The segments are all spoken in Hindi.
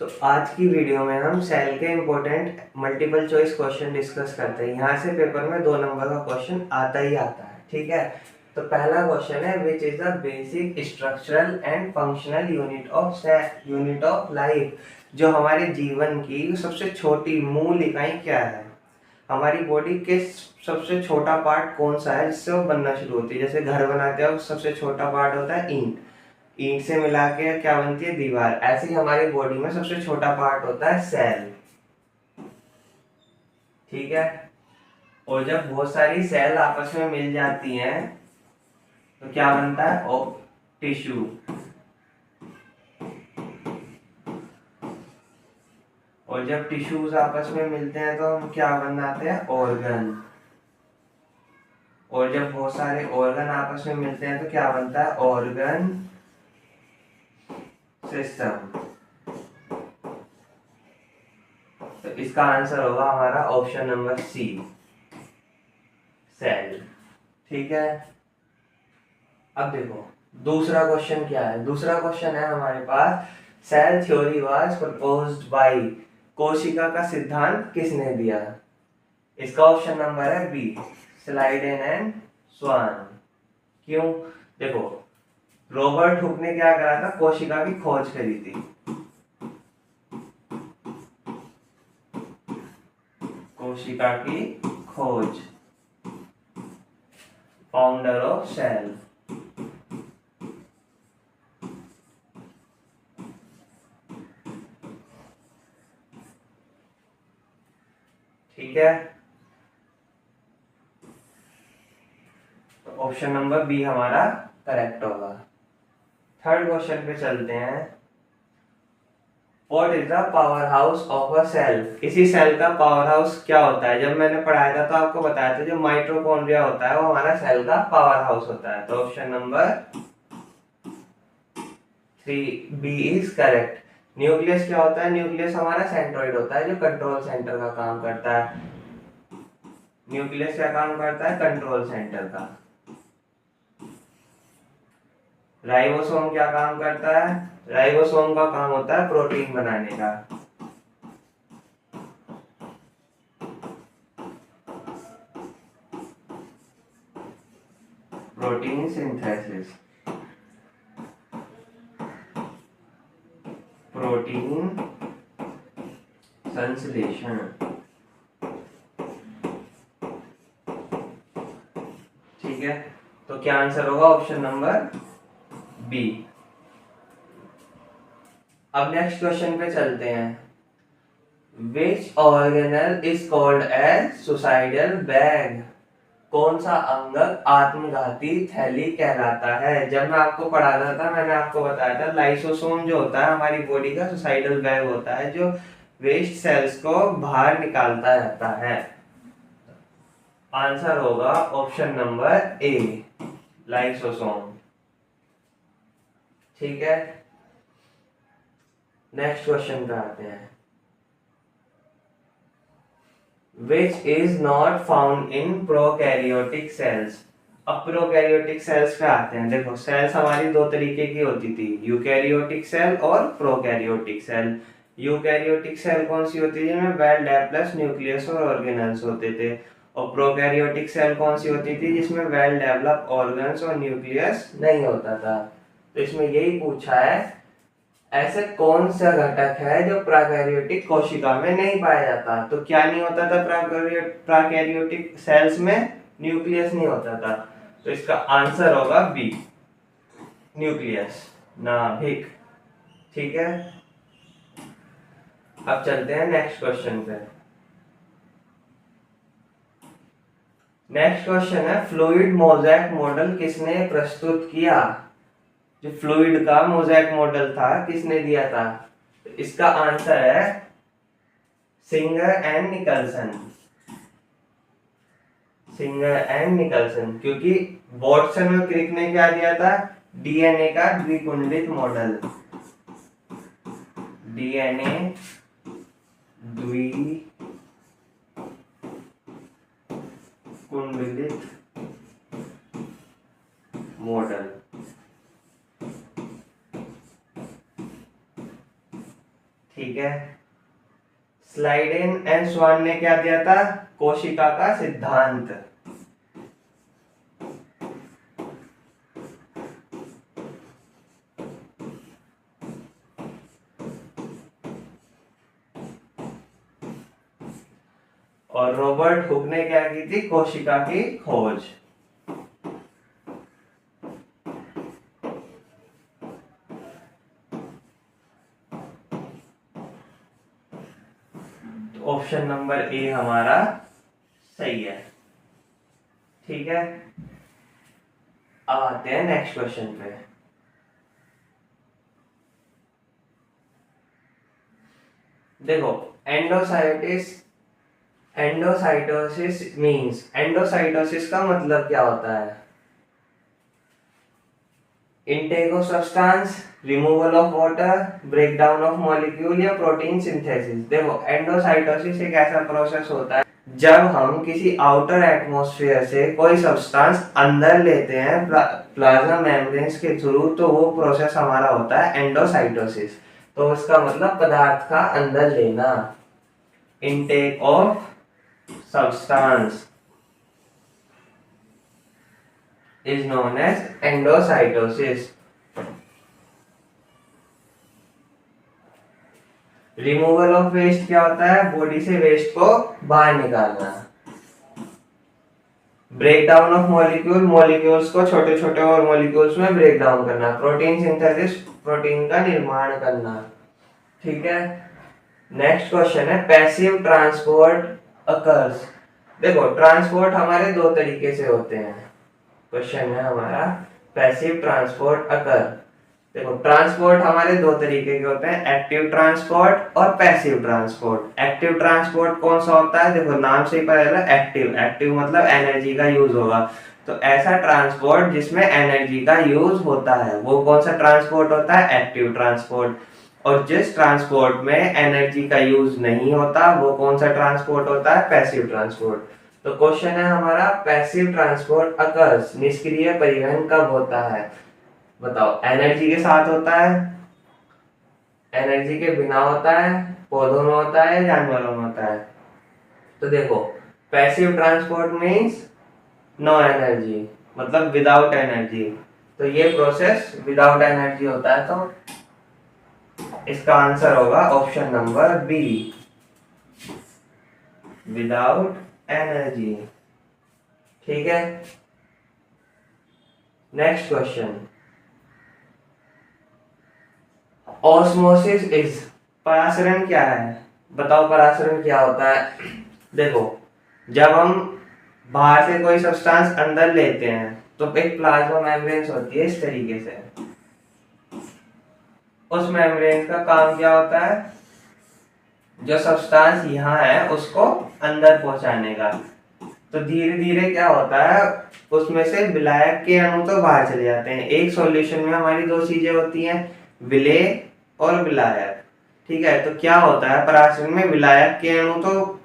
तो आज की वीडियो में हम सेल के important multiple choice question discuss करते हैं। यहाँ से पेपर में 2 नंबर का क्वेश्चन आता ही आता है, ठीक है। तो पहला क्वेश्चन है, which is the basic structural and functional unit of life. जो हमारे जीवन की सबसे छोटी मूल इकाई क्या है? हमारी बॉडी के सबसे छोटा पार्ट कौन सा है जिससे वो बनना शुरू होती है? जैसे घर बनाते हैं, सबसे छोटा पार्ट होता है ईंट। ईंट से मिला के क्या बनती है? दीवार। ऐसे ही हमारी बॉडी में सबसे छोटा पार्ट होता है सेल, ठीक है। और जब बहुत सारी सेल आपस में मिल जाती हैं तो क्या बनता है? टिश्यू। और जब टिश्यूज आपस में मिलते हैं तो हम क्या बनाते हैं? ऑर्गन। और जब बहुत सारे ऑर्गन आपस में मिलते हैं तो क्या बनता है? Organ system. तो इसका आंसर होगा हमारा ऑप्शन नंबर सी, सेल, ठीक है। अब देखो दूसरा क्वेश्चन क्या है। दूसरा क्वेश्चन है हमारे पास, cell theory was proposed by. कोशिका का सिद्धांत किसने दिया? इसका ऑप्शन नंबर है बी, स्लाइडेन एंड स्वान। क्यों? देखो, रॉबर्ट हुक ने क्या करा था? कोशिका की खोज करी थी। कोशिका की खोज, फाउंडर ऑफ सेल। ठीक है, तो ऑप्शन नंबर बी हमारा करेक्ट होगा। थर्ड क्वेश्चन पे चलते हैं। What is the power house of a cell? किसी सेल का पावर हाउस क्या होता है? जब मैंने पढ़ाया था तो आपको बताया था जो माइटोकॉन्ड्रिया होता है वो हमारा सेल का पावर हाउस होता है। तो option number 3 B is correct. Nucleus क्या होता है? न्यूक्लियस हमारा सेंट्रोइड होता है जो कंट्रोल सेंटर का काम करता है। न्यूक्लियस क्या काम करता है? कंट्रोल सेंटर का। राइबोसोम क्या काम करता है? राइबोसोम का काम होता है प्रोटीन बनाने का। प्रोटीन सिंथेसिस, प्रोटीन संश्लेषण, ठीक है। तो क्या आंसर होगा? Option number B. अब नेक्स्ट क्वेश्चन पे चलते हैं। Which organelle is called as suicidal bag? कौन सा अंगक आत्मघाती थैली कहलाता है? जब मैं आपको पढ़ा रहा था मैंने आपको बताया था लाइसोसोम जो होता है हमारी बॉडी का सुसाइडल बैग होता है जो वेस्ट सेल्स को बाहर निकालता रहता है। आंसर होगा ऑप्शन नंबर ए, लाइसोसोम, ठीक है। नेक्स्ट क्वेश्चन पे आते हैं। Which is not found in prokaryotic cells? अब प्रोकैरियोटिक सेल्स पे आते हैं। देखो सेल्स हमारी दो तरीके की होती थी, यूकैरियोटिक सेल और प्रोकैरियोटिक सेल। यूकैरियोटिक सेल कौन सी होती है? जिनमें वेल डेवलप्ड न्यूक्लियस और ऑर्गेनल्स होते थे। और प्रोकैरियोटिक सेल कौन सी होती थी? जिसमें वेल डेवलप्ड ऑर्गन्स और न्यूक्लियस नहीं होता था। तो इसमें यही पूछा है, ऐसे कौन सा घटक है जो प्रोकैरियोटिक कोशिका में नहीं पाया जाता? तो क्या नहीं होता था प्रोकैरियोटिक सेल्स में? न्यूक्लियस नहीं होता था। तो इसका आंसर होगा बी, न्यूक्लियस, नाभिक, ठीक है। अब चलते हैं नेक्स्ट क्वेश्चन पे। नेक्स्ट क्वेश्चन है, फ्लूइड मोज़ेक मॉडल किसने प्रस्तुत किया? जो फ्लूइड का मोज़ेक मॉडल था किसने दिया था? इसका आंसर है singer and Nicolson. Singer and Nicolson, क्योंकि वॉटसन और क्रिक ने क्या दिया था? डीएनए का द्विकुंडित मॉडल। डीएनए द्विकुंडित मॉडल, ठीक है। स्लाइडेन एंड स्वान ने क्या दिया था? कोशिका का सिद्धांत। और रॉबर्ट हुक ने क्या की थी? कोशिका की खोज। तो ऑप्शन नंबर ए हमारा सही है। ठीक है, अब आते हैं नेक्स्ट क्वेश्चन पे। देखो, एंडोसाइटोसिस मींस, एंडोसाइटोसिस का मतलब क्या होता है? Intake of substance, removal of water, breakdown of molecule या प्रोटीन सिंथेसिस। देखो, एंडोसाइटोसिस एक ऐसा प्रोसेस होता है जब हम किसी आउटर एटमॉस्फेयर से कोई सब्सटेंस अंदर लेते हैं प्लाज्मा मेम्ब्रेन्स के थ्रू, तो वो प्रोसेस हमारा होता है एंडोसाइटोसिस। तो उसका मतलब पदार्थ का अंदर लेना, intake of substance is known as endocytosis. Removal of waste क्या होता है? बॉडी से वेस्ट को बाहर निकालना। Break down of molecule, molecules को छोटे छोटे और मॉलिक्यूल्स में ब्रेक डाउन करना। प्रोटीन सिंथेसिस, प्रोटीन का निर्माण करना। ठीक है, नेक्स्ट क्वेश्चन है पैसिव ट्रांसपोर्ट अकर्स। देखो, ट्रांसपोर्ट हमारे दो तरीके से होते हैं। क्वेश्चन है हमारा पैसिव ट्रांसपोर्ट अकर। देखो, ट्रांसपोर्ट हमारे दो तरीके के होते हैं, एक्टिव ट्रांसपोर्ट और पैसिव ट्रांसपोर्ट। एक्टिव ट्रांसपोर्ट कौन सा होता है? देखो, नाम से ही पता चला, एक्टिव। एक्टिव मतलब एनर्जी का यूज होगा। तो ऐसा ट्रांसपोर्ट जिसमें एनर्जी का यूज होता है वो कौन सा ट्रांसपोर्ट होता है? Active transport. और जिस ट्रांसपोर्ट में एनर्जी का यूज नहीं होता वो कौन सा ट्रांसपोर्ट होता है? Passive transport. तो क्वेश्चन है हमारा पैसिव ट्रांसपोर्ट अकर्स, निष्क्रिय परिवहन कब होता है? बताओ, एनर्जी के साथ होता है, एनर्जी के बिना होता है, पौधों में होता है, जानवरों में होता है? तो देखो, passive transport means no energy, मतलब विदाउट एनर्जी। तो ये प्रोसेस विदाउट एनर्जी होता है, तो इसका आंसर होगा option number B, without energy. ठीक है, नेक्स्ट क्वेश्चन, ऑस्मोसिस इज, परासरण क्या है? बताओ, परासरण क्या होता है? देखो, जब हम बाहर से कोई सब्सटेंस अंदर लेते हैं तो एक प्लाज्मा मेम्ब्रेन होती है इस तरीके से। उस मेम्ब्रेन का काम क्या होता है? जो सब्सटेंस यहाँ है उसको अंदर पहुंचाने का। तो धीरे धीरे क्या होता है, उसमें से विलायक के अणु तो बाहर चले जाते हैं। एक सॉल्यूशन में हमारी दो चीजें होती हैं, विलेय और विलायक। ठीक है, तो क्या होता है परासरण में, विलायक के अणु तो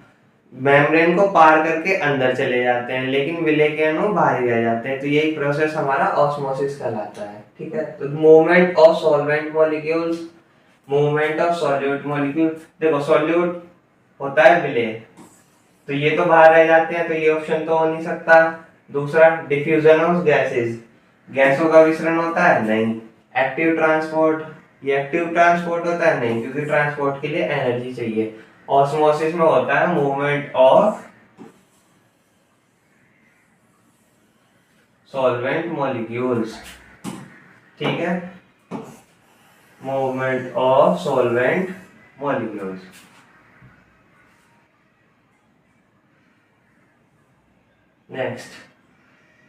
मेम्ब्रेन को पार करके अंदर चले जाते हैं लेकिन विलेय के अणु बाहर ही रह जाते हैं। तो यही प्रोसेस हमारा ऑस्मोसिस कहलाता है। ठीक है, तो movement of solvent molecules, movement of solute molecule. देखो, सॉल्यूट होता है विलेय, तो ये तो बाहर रह जाते हैं, तो ये ऑप्शन तो हो नहीं सकता। दूसरा, डिफ्यूजन ऑफ गैसेस, गैसों का विसरण होता है? नहीं। एक्टिव ट्रांसपोर्ट, ये एक्टिव ट्रांसपोर्ट होता है? नहीं, क्योंकि ट्रांसपोर्ट के लिए एनर्जी चाहिए। ऑस्मोसिस में होता है मूवमेंट ऑफ सॉल्वेंट मॉलिक्यूल्स। ठीक है, movement of solvent molecules.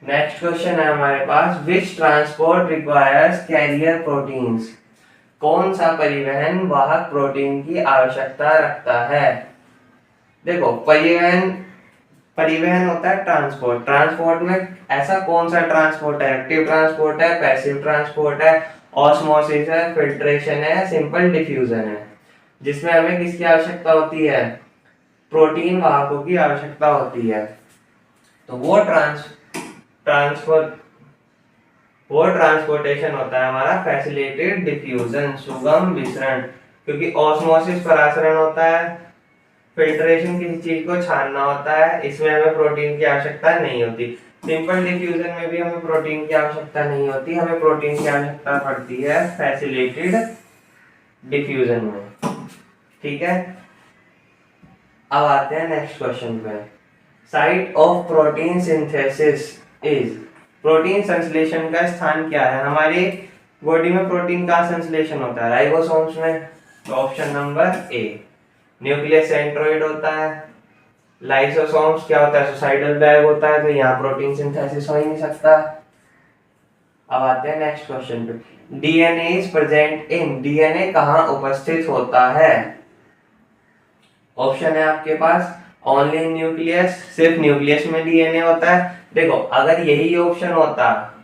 Next question है हमारे पास, which transport requires carrier proteins. कौन सा परिवहन वाहक प्रोटीन की आवश्यकता रखता है? देखो, परिवहन होता है ट्रांसपोर्ट। ट्रांसपोर्ट में ऐसा कौन सा ट्रांसपोर्ट है? एक्टिव ट्रांसपोर्ट है, पैसिव ट्रांसपोर्ट है, ऑस्मोसिस है, फिल्ट्रेशन है, सिंपल डिफ्यूजन है? जिसमें हमें किसकी आवश्यकता होती है? प्रोटीन वाहकों की आवश्यकता होती है। तो वो ट्रांसपोर्टेशन होता है हमारा फैसिलिटेटेड डिफ्यूजन, सुगम विसरण। क्योंकि ऑस्मोसिस परासरण होता है, फिल्ट्रेशन किसी चीज को छानना होता है, इसमें हमें प्रोटीन की आवश्यकता नहीं होती। सिंपल डिफ्यूजन में भी हमें प्रोटीन की आवश्यकता नहीं होती, हमें प्रोटीन की आवश्यकता पड़ती है फैसिलिटेटेड डिफ्यूजन में। ठीक है, अब आते हैं नेक्स्ट क्वेश्चन पे। Site of protein synthesis is, protein संश्लेषण का स्थान क्या है? हमारी बॉडी में प्रोटीन का संश्लेषण होता है राइबोसोम्स में, तो option number A. Nucleus centroid होता है, लाइसोसोम्स क्या होता है? सुसाइडल बैग होता है, तो यहाँ प्रोटीन सिंथेसिस हो ही नहीं सकता। अब आते हैं नेक्स्ट क्वेश्चन पे। DNA is present in, DNA कहाँ उपस्थित होता है? ऑप्शन है आपके पास ओनली न्यूक्लियस, सिर्फ न्यूक्लियस में डीएनए होता है। देखो अगर यही ऑप्शन होता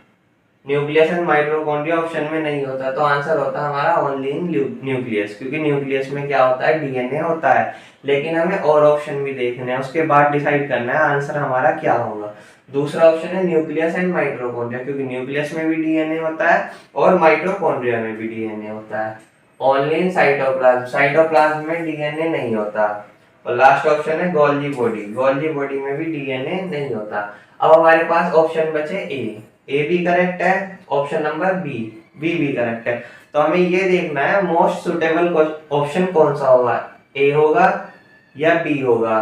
न्यूक्लियस एंड माइटोकॉन्ड्रिया ऑप्शन में नहीं होता तो आंसर होता हमारा ओनली इन न्यूक्लियस, क्योंकि न्यूक्लियस में क्या होता है? डीएनए होता है। लेकिन हमें और ऑप्शन भी देखने हैं, उसके बाद डिसाइड करना है आंसर हमारा क्या होगा। दूसरा ऑप्शन है न्यूक्लियस एंड माइटोकॉन्ड्रिया, क्योंकि न्यूक्लियस में भी डीएनए होता है और माइटोकॉन्ड्रिया में भी डीएनए होता है। ओनली इन साइटोप्लाज्म, साइटोप्लाज्म में डीएनए नहीं होता। और लास्ट ऑप्शन है गोल्जी बॉडी, गोल्जी बॉडी में भी डीएनए नहीं होता। अब हमारे पास ऑप्शन बचे ए भी करेक्ट है, ऑप्शन नंबर बी भी करेक्ट है। तो हमें ये देखना है मोस्ट सुटेबल ऑप्शन कौन सा होगा, ए होगा या बी होगा।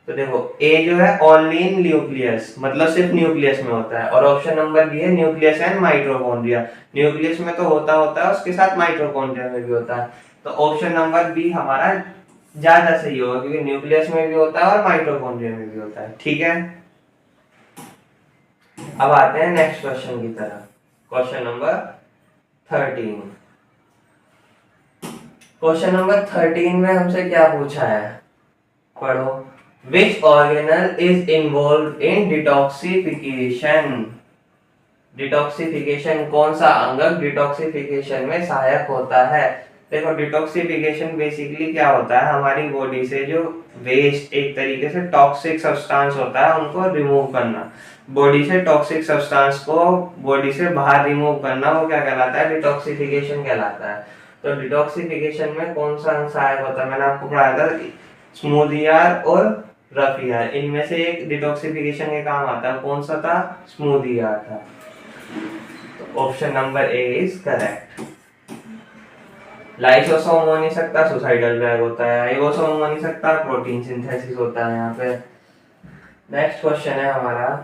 तो देखो ए जो है ओनली इन न्यूक्लियस, मतलब सिर्फ न्यूक्लियस में होता है, और ऑप्शन नंबर बी है न्यूक्लियस एंड माइटोकॉन्ड्रिया, न्यूक्लियस में तो होता है उसके साथ माइटोकॉन्ड्रिया में भी होता है। तो ऑप्शन नंबर बी हमारा ज्यादा सही होगा, क्योंकि न्यूक्लियस में भी होता है और माइटोकॉन्ड्रिया में भी होता है। ठीक है, अब आते हैं नेक्स्ट क्वेश्चन की तरफ। Question number 13। क्वेश्चन नंबर 13 में हमसे क्या पूछा है, पढ़ो। विच organelle is involve in detoxification, detoxification कौन सा अंग डिटॉक्सिफिकेशन में सहायक होता है? देखो डिटॉक्सिफिकेशन बेसिकली क्या होता है, हमारी बॉडी से जो वेस्ट, एक तरीके से टॉक्सिक सब्सटेंस होता है उनको रिमूव करना, बॉडी से टॉक्सिक सब्सटेंस को बॉडी से बाहर रिमूव करना, वो क्या कहलाता है? डिटॉक्सिफिकेशन कहलाता है। तो डिटॉक्सिफिकेशन में कौन सा अंग सहायक होता है? मैंने आपको पढ़ाया था स्मूथ ईआर और रफ ईआर, इनमें से एक डिटॉक्सिफिकेशन के काम आता है, कौन सा था? स्मूथ ईआर था। तो option number A is correct. Lysosome हो नहीं सकता, सुसाइडल बैग होता है। राइबोसोम हो नहीं सकता, प्रोटीन सिंथेसिस होता है यहाँ पे। नेक्स्ट क्वेश्चन है हमारा,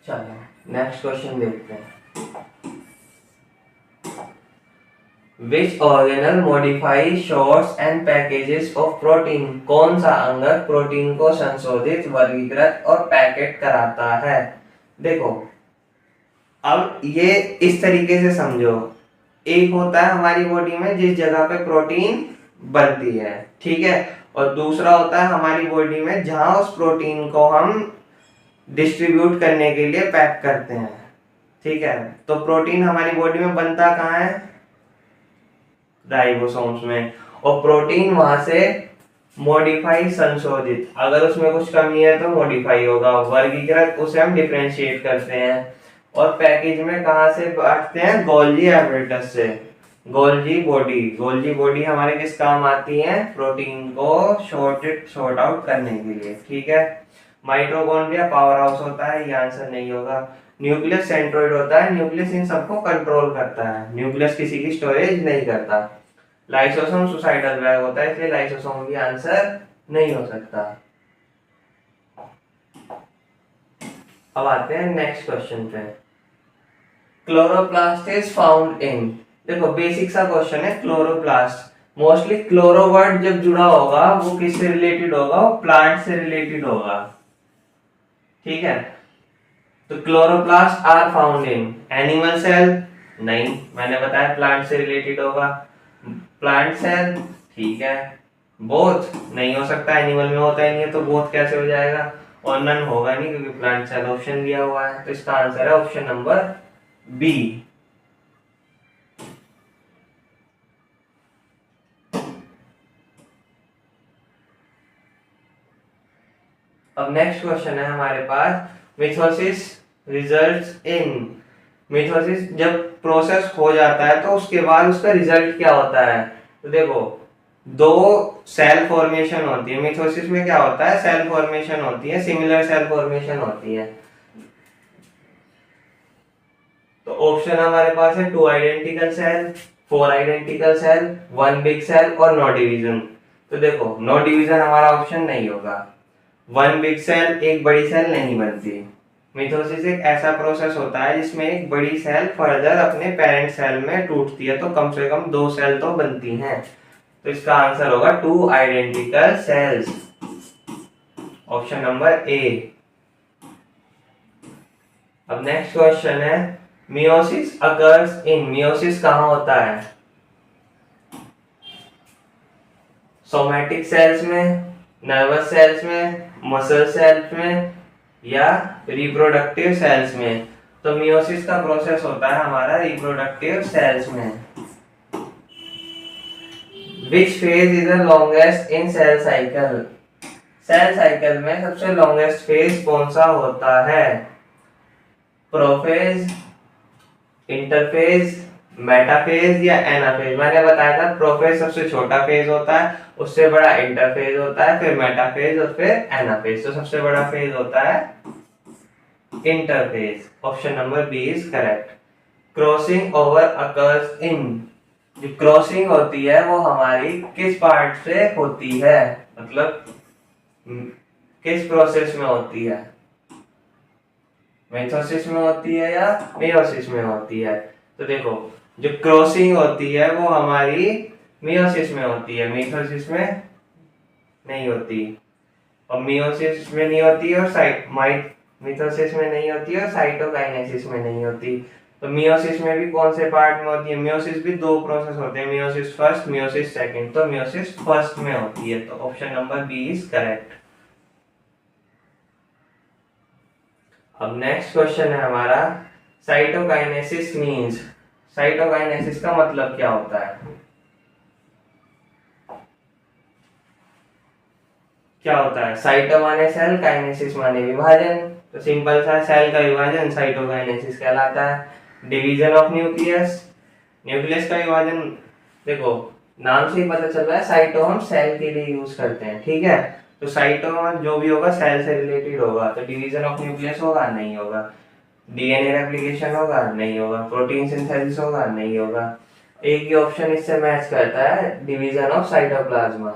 चलो नेक्स्ट क्वेश्चन देखते हैं। Which organelle modify shorts and packages of protein, कौन सा अंगक प्रोटीन को संशोधित, वर्गीकृत और पैकेट कराता है? देखो अब ये इस तरीके से समझो, एक होता है हमारी बॉडी में जिस जगह पे प्रोटीन बनती है, ठीक है, और दूसरा होता है हमारी बॉडी में जहां उस प्रोटीन को हम डिस्ट्रीब्यूट करने के लिए पैक करते हैं। ठीक है, तो प्रोटीन हमारी बॉडी में बनता कहाँ है? राइबोसोम्स में। और प्रोटीन वहां से मॉडिफाई, संशोधित, अगर उसमें कुछ कमी है तो मॉडिफाई होगा, वर्गीकृत उसे हम डिफरेंशिएट करते हैं, और पैकेज में कहां से बांटते हैं? गोल्जी एपरेटस से। गोल्जी बॉडी, गोल्जी बॉडी हमारे किस काम आती है? प्रोटीन को शॉर्ट आउट करने के लिए। ठीक है, माइटोकॉन्ड्रिया पावर हाउस होता है, ये आंसर नहीं होगा। न्यूक्लियस सेंट्रोइड होता है, न्यूक्लियस इन सबको कंट्रोल करता है, न्यूक्लियस किसी की स्टोरेज नहीं करता। लाइसोसोम सुसाइडल बैग होता है, इसलिए लाइसोसोम भी आंसर नहीं हो सकता। अब आते हैं नेक्स्ट क्वेश्चन पे। क्लोरोप्लास्ट इज फाउंड इन, देखो बेसिक सा क्वेश्चन है, क्लोरोप्लास्ट। मोस्टली क्लोरो वर्ड जब जुड़ा होगा वो किससे रिलेटेड होगा? वो प्लांट से रिलेटेड होगा। ठीक है, तो chloroplast are found in animal cell, नहीं, मैंने बताया प्लांट से रिलेटेड होगा। प्लांट सेल, ठीक है। बोथ नहीं हो सकता, एनिमल में होता ही नहीं है, तो बोथ कैसे हो जाएगा? और नन होगा नहीं, क्योंकि प्लांट सेल ऑप्शन दिया हुआ है, तो इसका आंसर है ऑप्शन नंबर बी। अब नेक्स्ट क्वेश्चन है हमारे पास, मिथोसिस रिजल्ट्स इन, मिथोसिस जब प्रोसेस हो जाता है तो उसके बाद उसका रिजल्ट क्या होता है। तो देखो, दो सेल फॉर्मेशन होती है मिथोसिस में, क्या होता है, सेल फॉर्मेशन होती है, सिमिलर सेल फॉर्मेशन होती है। तो ऑप्शन हमारे पास है 2 identical cell, 4 identical cell, 1 big cell और नो डिवीजन। तो देखो, नो डिवीजन हमारा ऑप्शन नहीं होगा। 1 बिग सेल, एक बड़ी सेल नहीं बनती। मिथोसिस एक ऐसा प्रोसेस होता है जिसमें एक बड़ी सेल फर्दर अपने पेरेंट सेल में टूटती है, तो कम से कम 2 सेल तो बनती हैं। तो इसका आंसर होगा 2 identical sales, option number A. अब नेक्स्ट क्वेश्चन है, मियोसिस अकर्स इन, मियोसिस कहाँ होता है, सोमैटिक सेल्स में, नर्वस सेल्स में, मसल सेल्स में या रिप्रोडक्टिव सेल्स में। तो मियोसिस का प्रोसेस होता है हमारा रिप्रोडक्टिव सेल्स में। Which phase is the longest in cell cycle, cell cycle में सबसे लॉन्गेस्ट फेज कौन सा होता है, प्रोफेज, इंटरफेज, मेटाफेज या एनाफेज। मैंने बताया था प्रोफेज सबसे छोटा फेज होता है, उससे बड़ा इंटरफेज होता है, फिर मेटाफेज और फिर एनाफेज। तो सबसे बड़ा फेज होता है interphase, option number B is correct. Crossing over occurs in, जो क्रॉसिंग होती है वो हमारी किस पार्ट से होती है, मतलब किस प्रोसेस में होती है, मिथोसिस में होती है या मियोसिस में होती है। तो देखो, जो क्रॉसिंग होती है वो हमारी मियोसिस में होती है, मिथोसिस में नहीं होती। और मियोसिस में नहीं होती और मिथोसिस में नहीं होती और साइटोकाइनेसिस में नहीं होती। तो मियोसिस में भी कौन से पार्ट में होती है, मियोसिस भी 2 प्रोसेस होते हैं, मियोसिस फर्स्ट, मियोसिस सेकंड। तो मियोसिस फर्स्ट में होती है, तो option number B is correct. अब नेक्स्ट क्वेश्चन है हमारा, साइटोकाइनेसिस मींस, साइटोकाइनेसिस का मतलब क्या होता है, क्या होता है। साइटो माने सेल, काइनेसिस माने विभाजन। तो सिंपल सा, सेल का विभाजन साइटोकाइनेसिस कहलाता है। डिवीजन ऑफ न्यूक्लियस, न्यूक्लियस का विभाजन, देखो नाम से ही पता चल रहा है साइटो हम सेल के लिए यूज करते हैं, ठीक है। तो साइटो जो भी होगा सेल से रिलेटेड होगा। तो डिवीजन ऑफ न्यूक्लियस होगा, नहीं होगा। डीएनए रेप्लिकेशन होगा, नहीं होगा। प्रोटीन सिंथेसिस होगा, नहीं होगा। एक ही ऑप्शन इससे मैच करता है, डिवीजन ऑफ साइटोप्लाज्मा,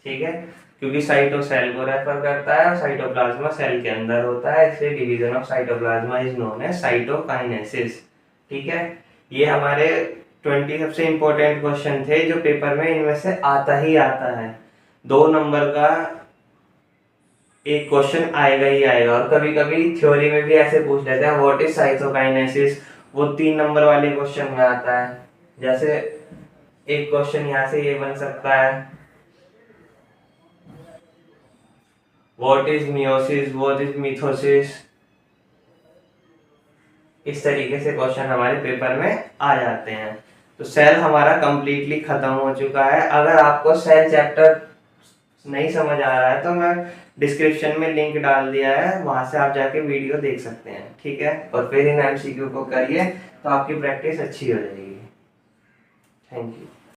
ठीक है, क्योंकि साइटो सेल को रेफर करता है और साइटोप्लाज्मा सेल के अंदर होता है, इसलिए division of cytoplasm is known as cytokinesis, ठीक है। ये हमारे 20 सबसे इंपॉर्टेंट क्वेश्चन थे जो पेपर में इनमें से आता ही आता है। 2 नंबर का एक क्वेश्चन आएगा ही आएगा, और कभी कभी थ्योरी में भी ऐसे पूछ लेते हैं व्हाट इज साइटोकाइनेसिस, वो 3 नंबर वाले क्वेश्चन में आता है। जैसे एक क्वेश्चन यहाँ से ये बन सकता है, what is meiosis, what is mitosis. इस तरीके से क्वेश्चन हमारे पेपर में आ जाते हैं। तो सेल हमारा कंप्लीटली खत्म हो चुका है। अगर आपको सेल चैप्टर नहीं समझ आ रहा है तो मैं डिस्क्रिप्शन में लिंक डाल दिया है, वहां से आप जाके वीडियो देख सकते हैं, ठीक है। और फिर इन एमसीक्यू को करिए तो आपकी प्रैक्टिस अच्छी हो जाएगी। Thank you.